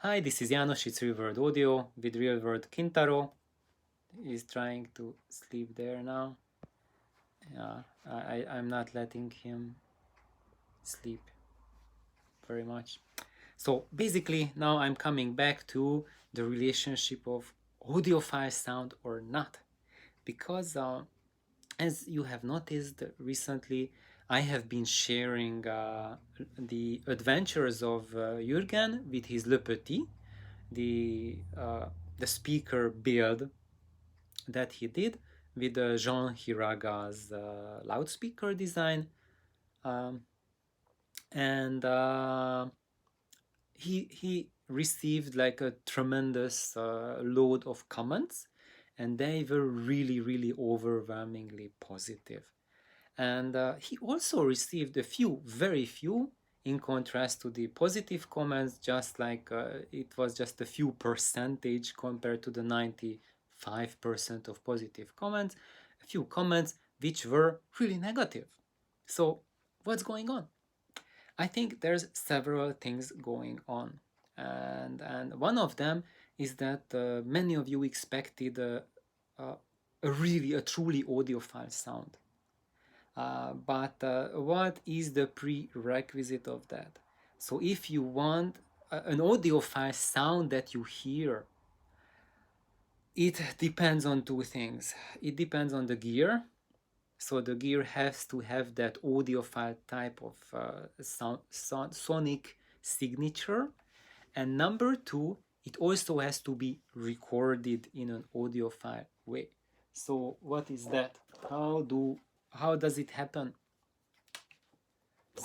Hi, this is Janos, it's Real World Audio with Real World Kintaro. He's trying to sleep there now. Yeah, I'm not letting him sleep very much. So basically, now I'm coming back to the relationship of audiophile sound or not. Because as you have noticed recently, I have been sharing the adventures of Jürgen with his LePetit, the speaker build that he did with Jean Hiraga's loudspeaker design. Um, and he received like a tremendous load of comments, and they were really overwhelmingly positive. And he also received a few, very few, in contrast to the positive comments, just like it was just a few percentage compared to the 95% of positive comments, a few comments which were really negative. So what's going on? I think there's several things going on, and one of them is that many of you expected a truly audiophile sound. But what is the prerequisite of that? So if you want an audiophile sound that you hear, it depends on two things. It depends on the gear. So the gear has to have that audiophile type of sonic signature. And number two, it also has to be recorded in an audiophile way. So what is that? How does it happen?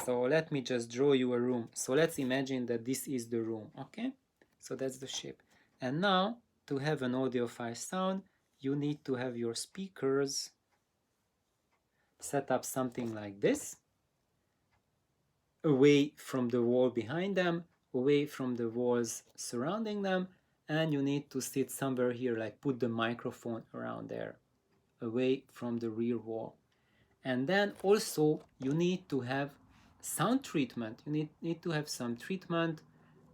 So let me just draw you a room. So let's imagine that this is the room, okay? So that's the shape. And now, to have an audiophile sound, you need to have your speakers set up something like this, away from the wall behind them, away from the walls surrounding them, and you need to sit somewhere here, like put the microphone around there, away from the rear wall. And then also you need to have sound treatment. You need to have some treatment.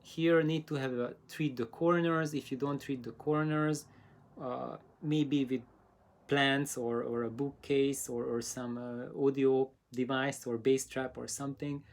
Here need to have treat the corners. If you don't treat the corners, maybe with plants or a bookcase or some audio device or bass trap or something,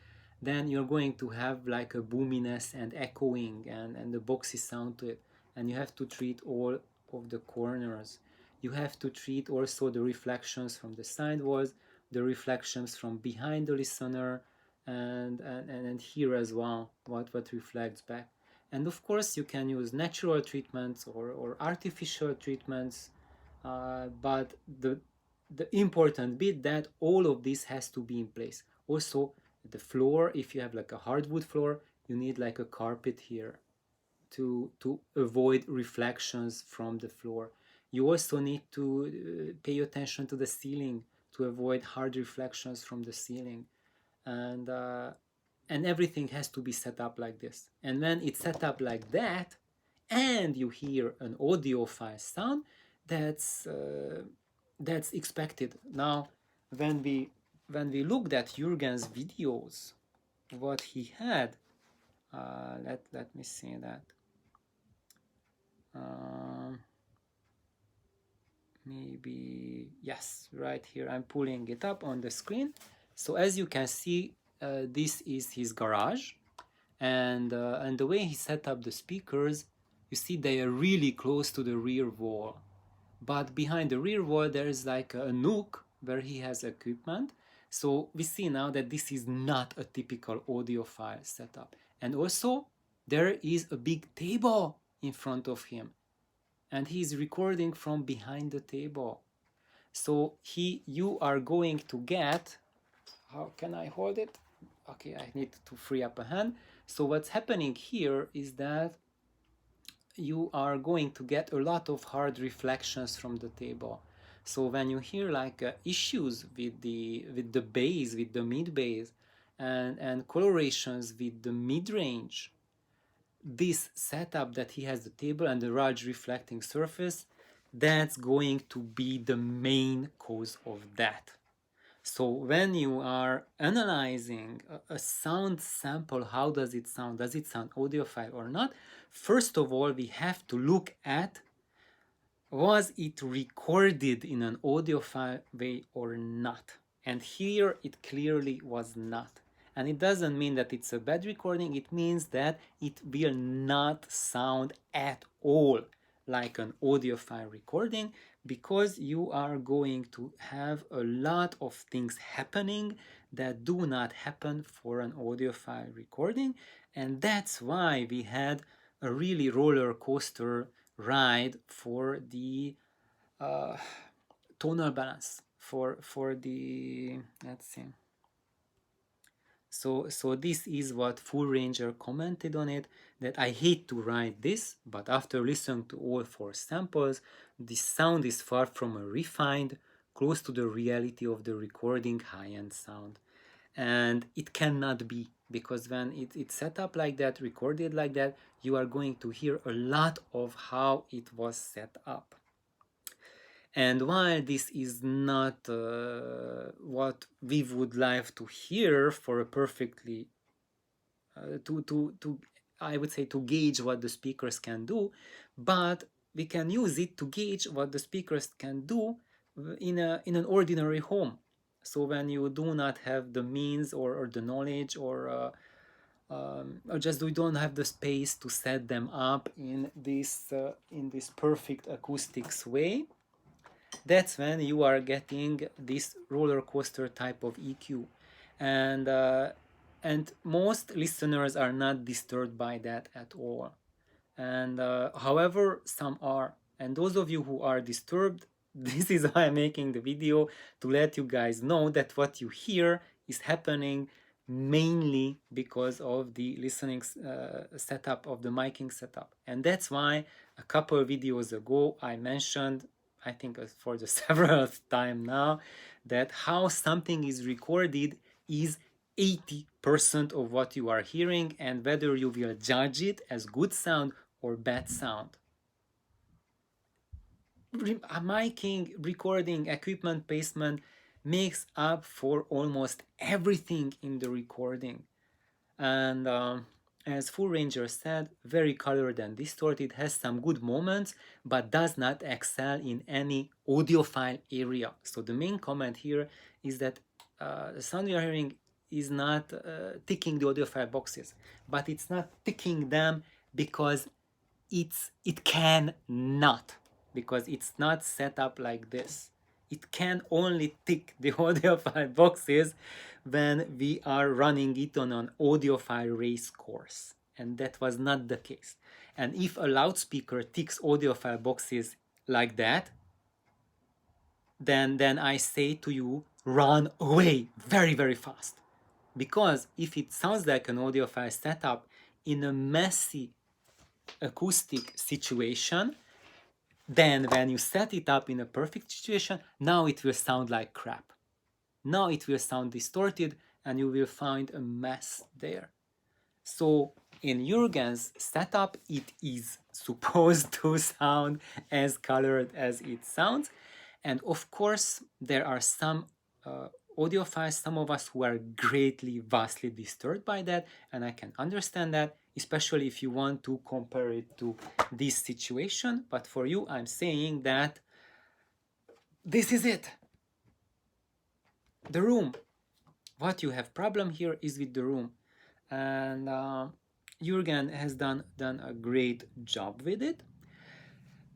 then you're going to have like a boominess and echoing and the boxy sound to it. And you have to treat all of the corners. You have to treat also the reflections from the side walls, the reflections from behind the listener, and here as well, what reflects back. And of course, you can use natural treatments or artificial treatments, but the important bit that all of this has to be in place. Also, the floor, if you have like a hardwood floor, you need like a carpet here to avoid reflections from the floor. You also need to pay attention to the ceiling to avoid hard reflections from the ceiling, and everything has to be set up like this. And when it's set up like that, and you hear an audiophile sound, that's expected. Now, when we looked at Jürgen's videos, what he had, let me see that. Maybe yes, right here. I'm pulling it up on the screen. So as you can see, this is his garage, and the way he set up the speakers, you see they are really close to the rear wall. But behind the rear wall, there is like a nook where he has equipment. So we see now that this is not a typical audiophile setup. And also, there is a big table in front of him, and he's recording from behind the table. So you are going to get, how can I hold it? Okay, I need to free up a hand. So what's happening here is that you are going to get a lot of hard reflections from the table. So when you hear like issues with the bass, with the mid bass, and colorations with the mid range, this setup that he has the table and the large reflecting surface, that's going to be the main cause of that. So when you are analyzing a sound sample, how does it sound? Does it sound audiophile or not? First of all, we have to look at, was it recorded in an audiophile way or not? And here it clearly was not. And it doesn't mean that it's a bad recording, it means that it will not sound at all like an audiophile recording, because you are going to have a lot of things happening that do not happen for an audiophile recording. And that's why we had a really roller coaster ride for the uh, tonal balance, for the, let's see. So this is what Full Ranger commented on it, that I hate to write this, but after listening to all 4 samples, the sound is far from a refined, close to the reality of the recording high-end sound. And it cannot be, because when it's set up like that, recorded like that, you are going to hear a lot of how it was set up. And while this is not what we would like to hear for a perfectly to I would say to gauge what the speakers can do, but we can use it to gauge what the speakers can do in an ordinary home. So when you do not have the means or the knowledge, or just we don't have the space to set them up in this perfect acoustics way, that's when you are getting this roller coaster type of EQ. And most listeners are not disturbed by that at all. And however, some are. And those of you who are disturbed, this is why I'm making the video, to let you guys know that what you hear is happening mainly because of the listening setup, of the miking setup. And that's why a couple of videos ago I mentioned, I think for the seventh time now, that how something is recorded is 80% of what you are hearing, and whether you will judge it as good sound or bad sound. Miking, recording, equipment placement makes up for almost everything in the recording. And as Full Ranger said, very colored and distorted, has some good moments, but does not excel in any audiophile area. So the main comment here is that the sound you're hearing is not ticking the audiophile boxes, but it's not ticking them because it can not, because it's not set up like this. It can only tick the audiophile boxes when we are running it on an audiophile race course, and that was not the case. And if a loudspeaker ticks audiophile boxes like that, then I say to you, run away very, very fast. Because if it sounds like an audiophile setup in a messy acoustic situation, then when you set it up in a perfect situation, now it will sound like crap. Now it will sound distorted and you will find a mess there. So in Jürgen's setup, it is supposed to sound as colored as it sounds. And of course, there are some audiophiles, some of us who are greatly, vastly disturbed by that, and I can understand that, especially if you want to compare it to this situation. But for you, I'm saying that this is it. The room. What you have problem here is with the room. And Jürgen has done a great job with it.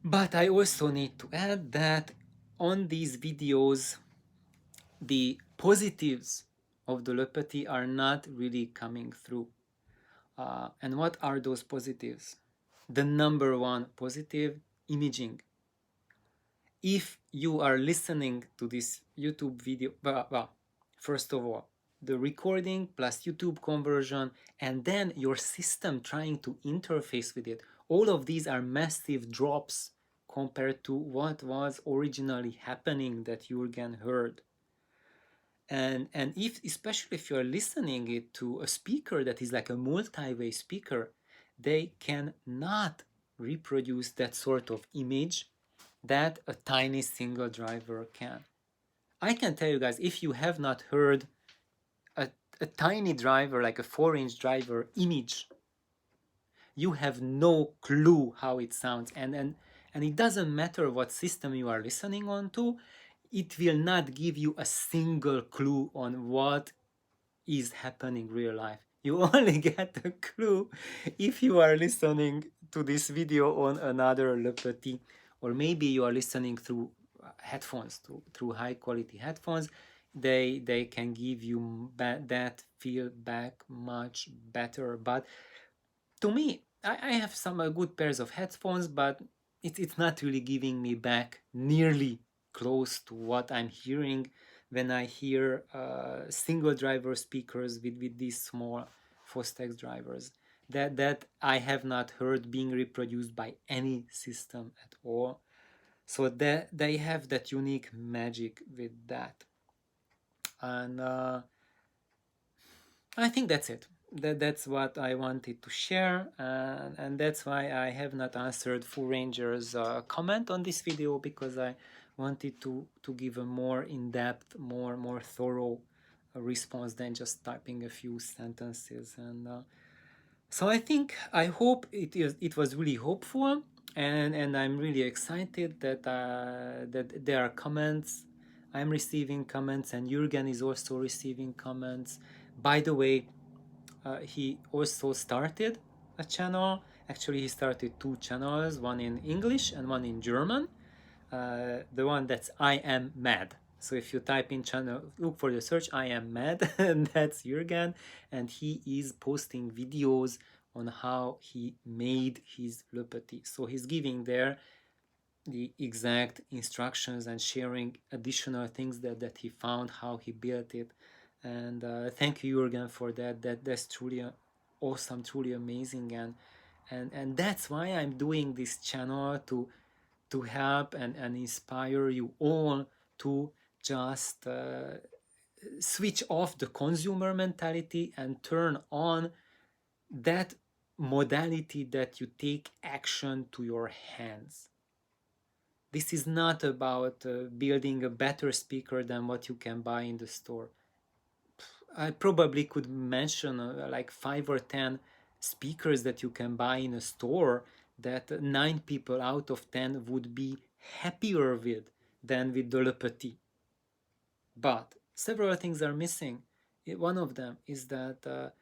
But I also need to add that on these videos, the positives of the LePetit are not really coming through. And what are those positives? The number one positive, imaging. If you are listening to this YouTube video, well, first of all, the recording plus YouTube conversion, and then your system trying to interface with it, all of these are massive drops compared to what was originally happening that Jürgen heard. And if, especially if you are listening it to a speaker that is like a multi-way speaker, they cannot reproduce that sort of image that a tiny single driver can. I can tell you guys, if you have not heard a, a tiny driver, like a 4-inch driver image, you have no clue how it sounds. And it doesn't matter what system you are listening on to, it will not give you a single clue on what is happening real life. You only get a clue if you are listening to this video on another LePetit, or maybe you are listening through headphones, through high quality headphones. They can give you that feedback much better. But to me, I have some good pairs of headphones, but it's not really giving me back nearly close to what I'm hearing when I hear single driver speakers with these small Fostex drivers that I have not heard being reproduced by any system at all. So that they have that unique magic with that. And I think that's it. That's what I wanted to share, and that's why I have not answered Full Ranger's comment on this video, because I wanted to give a more in-depth, more thorough response than just typing a few sentences. And so I hope it was really hopeful, and I'm really excited that there are comments. I'm receiving comments, and Jürgen is also receiving comments. By the way, he also started a channel. Actually, he started 2 channels, one in English and one in German. The one that's I Am Mad. So if you type in channel, look for the search I Am Mad, and that's Jürgen, and he is posting videos on how he made his LePetit. So he's giving there the exact instructions and sharing additional things that he found, how he built it. And thank you, Jürgen, for that. That's truly awesome, truly amazing, and that's why I'm doing this channel, to help and inspire you all to just switch off the consumer mentality and turn on that modality that you take action to your hands. This is not about building a better speaker than what you can buy in the store. I probably could mention like 5 or 10 speakers that you can buy in a store that 9 people out of 10 would be happier with than with the LePetit. But several things are missing. One of them is that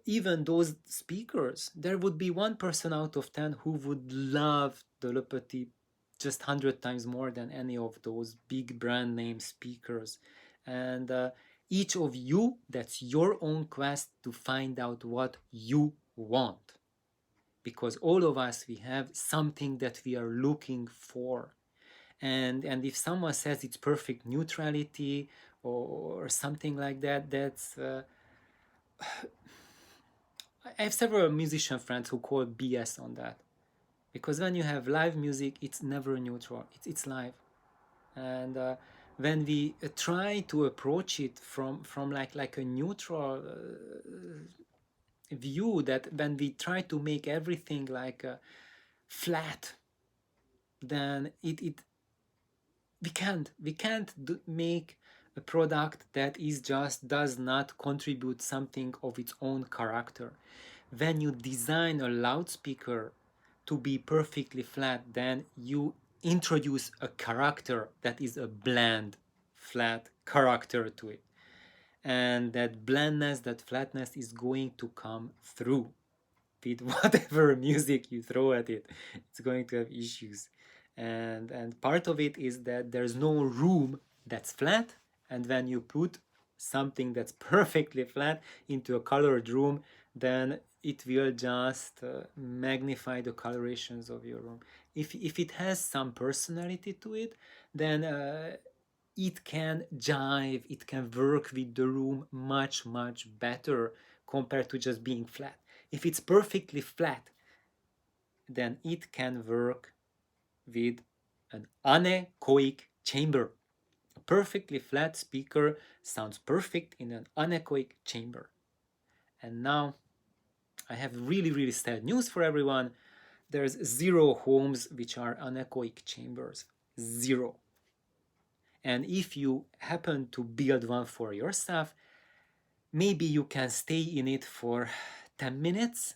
even those speakers, there would be 1 person out of 10 who would love the LePetit just 100 times more than any of those big brand name speakers. And each of you, that's your own quest to find out what you want. Because all of us, we have something that we are looking for. And if someone says it's perfect neutrality or something like that, that's I have several musician friends who call BS on that, because when you have live music, it's never neutral. It's live, and when we try to approach it from like a neutral view, that when we try to make everything like flat, then it we can't make a product that is just does not contribute something of its own character. When you design a loudspeaker to be perfectly flat, then you introduce a character that is a bland, flat character to it. And that blandness, that flatness is going to come through with whatever music you throw at it. It's going to have issues. And part of it is that there's no room that's flat, and when you put something that's perfectly flat into a colored room, then it will just magnify the colorations of your room. If it has some personality to it, then it can jive, it can work with the room much better compared to just being flat. If it's perfectly flat, then it can work with an anechoic chamber. A perfectly flat speaker sounds perfect in an anechoic chamber. And now I have really sad news for everyone. There's 0 homes which are anechoic chambers. 0. And if you happen to build one for yourself, maybe you can stay in it for 10 minutes.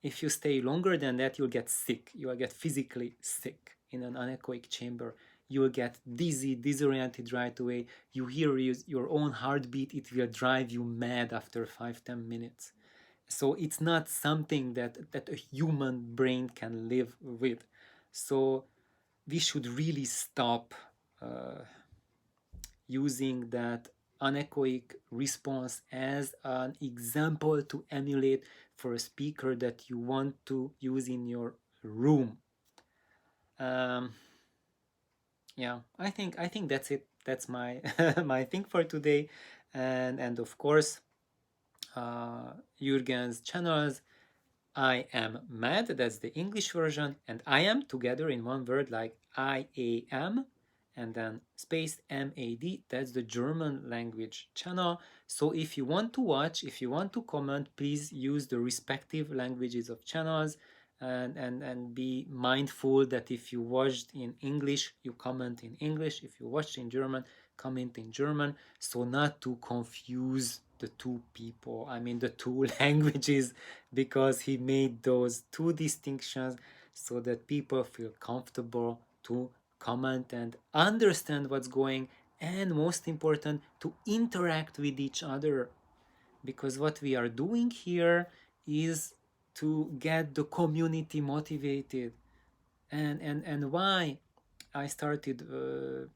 If you stay longer than that, you'll get sick. You'll get physically sick in an anechoic chamber. You'll get dizzy, disoriented right away. You hear your own heartbeat. It will drive you mad after 5-10 minutes. So it's not something that a human brain can live with. So we should really stop using that anechoic response as an example to emulate for a speaker that you want to use in your room. Um, yeah, I think that's it. That's my my thing for today, and of course, Jürgen's channels. I am mad, that's the English version, and I am together in one word like I am, and then space MAD, that's the German language channel. So if you want to watch, if you want to comment, please use the respective languages of channels, and be mindful that if you watched in English, you comment in English. If you watched in German, comment in German, so not to confuse the two people, I mean the two languages, because he made those two distinctions so that people feel comfortable to comment and understand what's going, and most important, to interact with each other, because what we are doing here is to get the community motivated. And why I started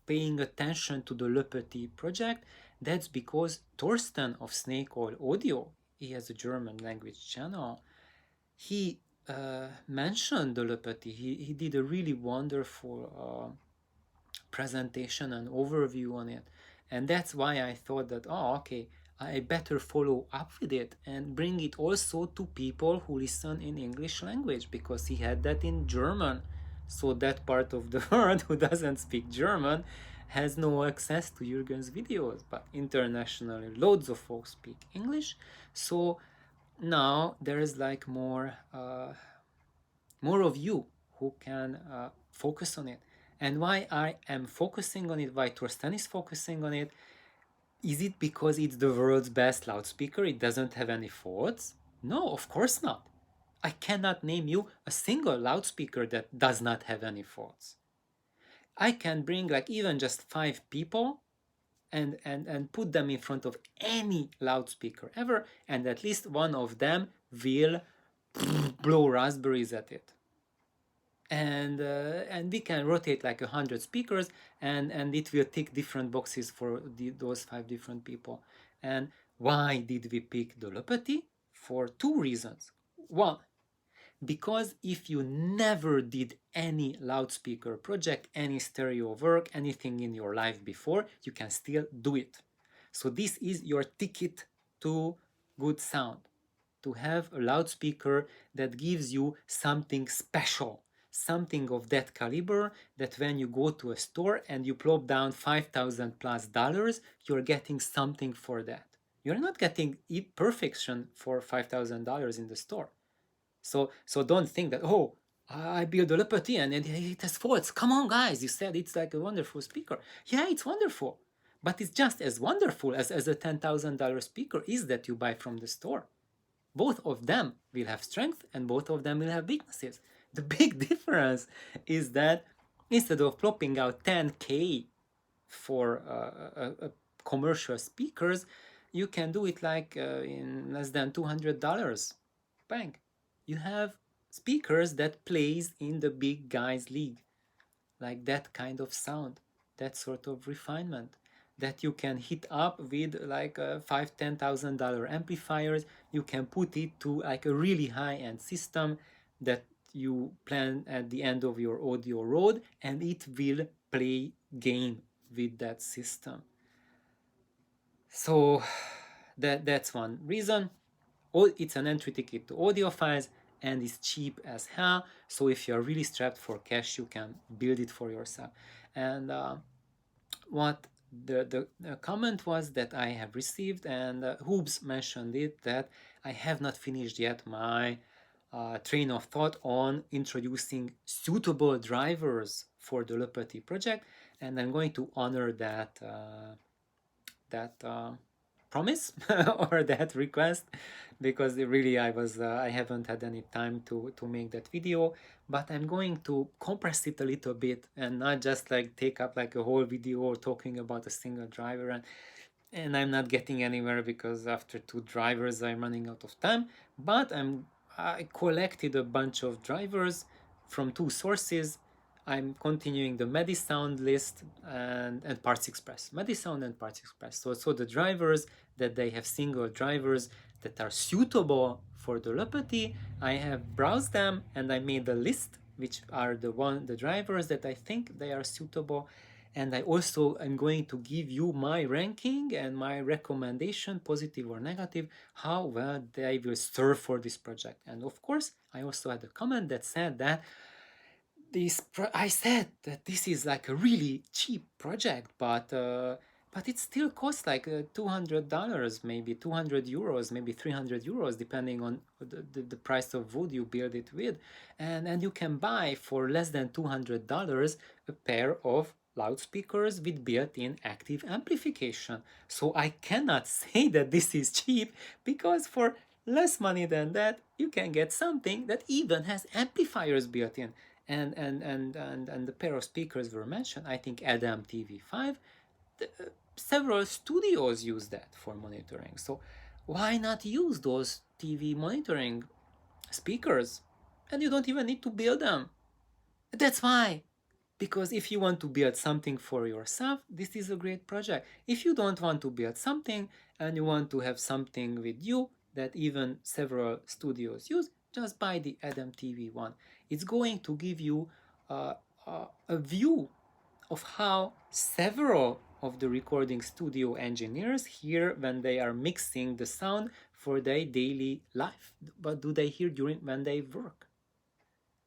paying attention to the LePetit project, that's because Torsten of Snake Oil Audio, he has a German language channel, he mentioned the LePetit. He did a really wonderful presentation and overview on it. And that's why I thought that, oh, okay, I better follow up with it and bring it also to people who listen in English language, because he had that in German. So that part of the world who doesn't speak German has no access to Jürgen's videos, but internationally loads of folks speak English. So now there is like more of you who can focus on it. And why I am focusing on it, why Torsten is focusing on it, is it because it's the world's best loudspeaker? It doesn't have any faults? No, of course not. I cannot name you a single loudspeaker that does not have any faults. I can bring like even just 5 people and put them in front of any loudspeaker ever, and at least one of them will blow raspberries at it. And we can rotate like 100 speakers, and it will tick different boxes for those 5 different people. And why did we pick the LePetit? For 2 reasons. One, because if you never did any loudspeaker project, any stereo work, anything in your life before, you can still do it. So this is your ticket to good sound, to have a loudspeaker that gives you something special, something of that caliber, that when you go to a store and you plop down $5,000+ you're getting something for that. You're not getting perfection for $5,000 in the store. So don't think that, oh, I built a LePetit and it has faults. Come on, guys, you said it's like a wonderful speaker. Yeah, it's wonderful. But it's just as wonderful as a $10,000 speaker is that you buy from the store. Both of them will have strength and both of them will have weaknesses. The big difference is that instead of plopping out 10K for commercial speakers, you can do it like in less than $200. Bang. You have speakers that plays in the big guys league, like that kind of sound, that sort of refinement that you can hit up with like $5,000-$10,000 amplifiers. You can put it to like a really high-end system that you plan at the end of your audio road, and it will play game with that system. So that's one reason. It's an entry ticket to audiophiles, and it's cheap as hell. So if you're really strapped for cash, you can build it for yourself. And what the comment was that I have received, and Hoobs mentioned it, that I have not finished yet my train of thought on introducing suitable drivers for the LePetit project, and I'm going to honor that promise or that request, because really I haven't had any time to make that video. But I'm going to compress it a little bit and not just like take up like a whole video talking about a single driver, and I'm not getting anywhere because after two drivers I'm running out of time. But I collected a bunch of drivers from two sources. I'm continuing the MediSound list and Parts Express. MediSound and Parts Express. So the drivers that they have single drivers that are suitable for the LePetit, I have browsed them and I made a list which are the drivers that I think they are suitable, and I also am going to give you my ranking and my recommendation, positive or negative, how well they will serve for this project. And of course, I also had a comment that said that I said that this is like a really cheap project, but it still costs like $200, maybe €200, maybe €300, depending on the price of wood you build it with, and you can buy for less than $200 a pair of loudspeakers with built-in active amplification. So I cannot say that this is cheap, because for less money than that you can get something that even has amplifiers built in. And the pair of speakers were mentioned. I think Adam TV5. Several studios use that for monitoring. So why not use those TV monitoring speakers? And you don't even need to build them. That's why. Because if you want to build something for yourself, this is a great project. If you don't want to build something and you want to have something with you that even several studios use, just buy the Adam TV one. It's going to give you a view of how several of the recording studio engineers hear when they are mixing the sound for their daily life. What do they hear during when they work?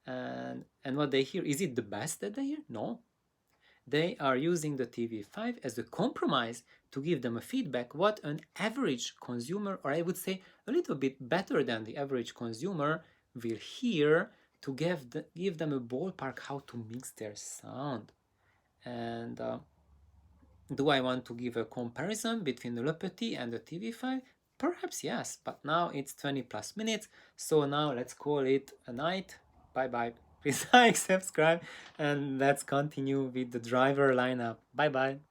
And what they hear, is it the best that they hear? No. They are using the TV5 as a compromise to give them a feedback what an average consumer, or I would say a little bit better than the average consumer, will hear, to give them a ballpark how to mix their sound. And do I want to give a comparison between the LePetit and the TV5? Perhaps yes, but now it's 20 plus minutes, so now let's call it a night. Bye bye. Please like, subscribe, and let's continue with the driver lineup. Bye bye.